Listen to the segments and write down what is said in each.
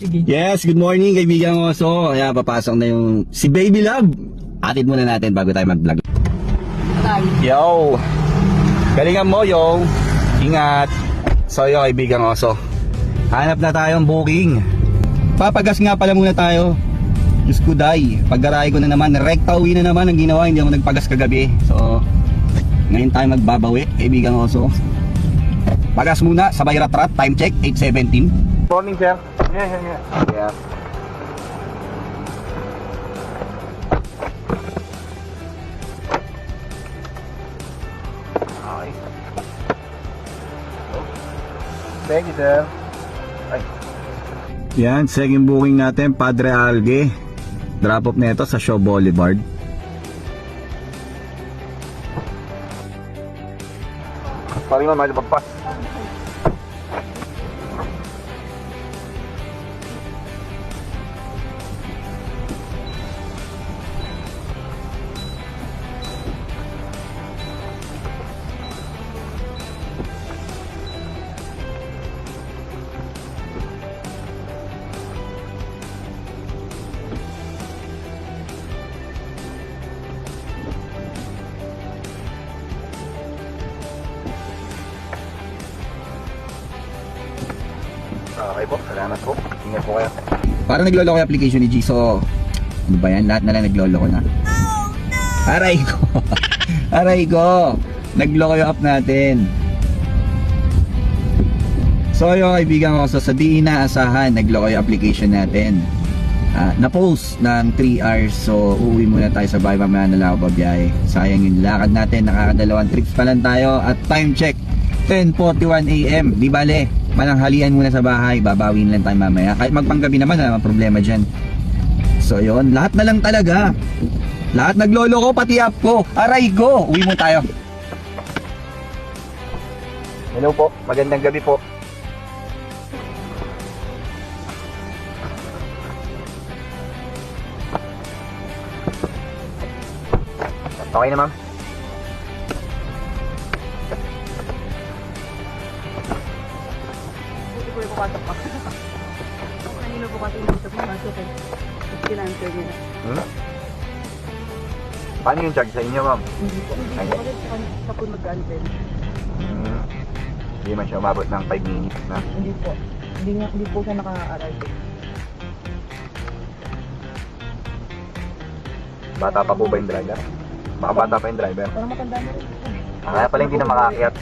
Sige. Yes, good morning kaibigan ko. So, ayan, papasok na yung si Baby Love. Atid muna natin bago tayo mag-vlog. Yo! Galingan mo, yo! Ingat! So, yo, kaibigan ko. So, hanap na tayong booking. Papagas nga pala muna tayo. Diyos ko, day. Paggaray ko na naman, rekta uwi na naman ang ginawa. Hindi ako nagpagas kagabi. So, ngayon tayo magbabawi, kaibigan ko. So, pagas muna, sabay rat-rat, time check, 8:17. Morning, sir. Yeah. Okay. Thank you, sir. Ay. Yan, second booking natin, Padre Alge. Drop off nito sa Shaw Boulevard. Paring naman, lumagpas. Okay po, salamat po. Ingat po kayo. Parang nagloloko yung application ni Jisoo. Ano ba yan? Lahat na lang nagloloko na. Aray ko. Aray ko. Nagloko yung app natin. So yung kaibigan ko, so sa di inaasahan, nagloko yung application natin. Na-post ng 3 hours. So uuwi muna tayo sa bahay, mamaya na lang ako babiyahe. Sayang yung lakad natin, nakakadalawang trips pa lang tayo. At time check, 10:41 AM. Di bale, mananghalian muna sa bahay, babawin lang tayo mamaya. Kahit magpanggabi naman, wala namang problema dyan. So yun, lahat na lang talaga. Lahat naglolo ko, pati app ko. Aray ko, uwi mo tayo. Hello po, magandang gabi po. Okay na, ma'am? Hindi po yung pumasok pa. Kanino po kasi hindi ito pumasok eh. Kinanswer niya na. Paano yung charge sa inyo, ma'am? Hindi po. Hindi po kasi sa po mag-cancel. Hindi man siya umabot ng 5 minutes na. Hindi po. Hindi po siya naka-arrive. Bata pa po ba yung driver? Baka bata pa yung driver. Parang matanda na rin. Kaya pala hindi na makaakyat.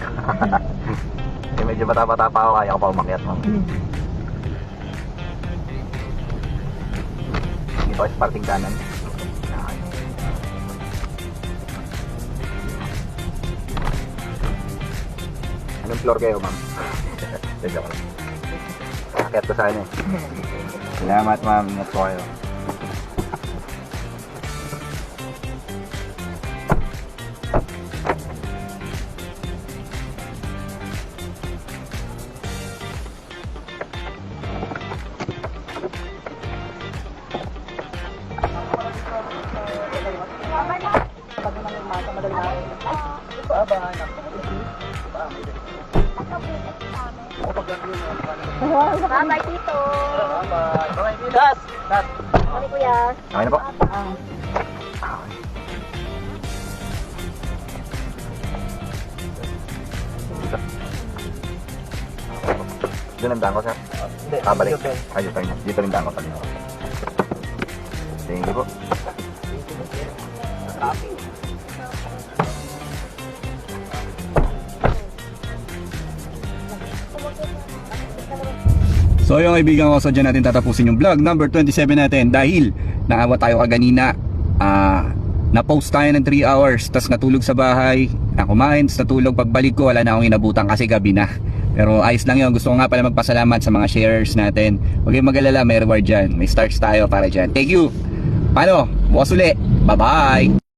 Eh, medyo bata-bata pa ako, kaya ko pa umakyat, ma'am. Hindi pa kasi parting kanan. Anong floor kayo, ma'am? Joke lang. Aakyat ko sana eh. Salamat, ma'am. Ingat po kayo. Bye-bye, Tito. Das! Das! Kami, Kuya. Okay na po. Doon ang daan ko, sir? Balik. Ayun, tayo na. Dito rin daan ko pala. Thank you po. So yung kaibigan ko, so dyan natin tatapusin yung vlog number 27 natin. Dahil naawa tayo kaganina, na-post tayo ng 3 hours, tas natulog sa bahay, kumain, tas natulog. Pagbalik ko, wala na akong inabutan kasi gabi na. Pero ayos lang yun. Gusto ko nga pala magpasalamat sa mga sharers natin. Huwag kayong mag-alala, may reward dyan. May stars tayo para dyan. Thank you. Paano? Bukas uli. Bye-bye.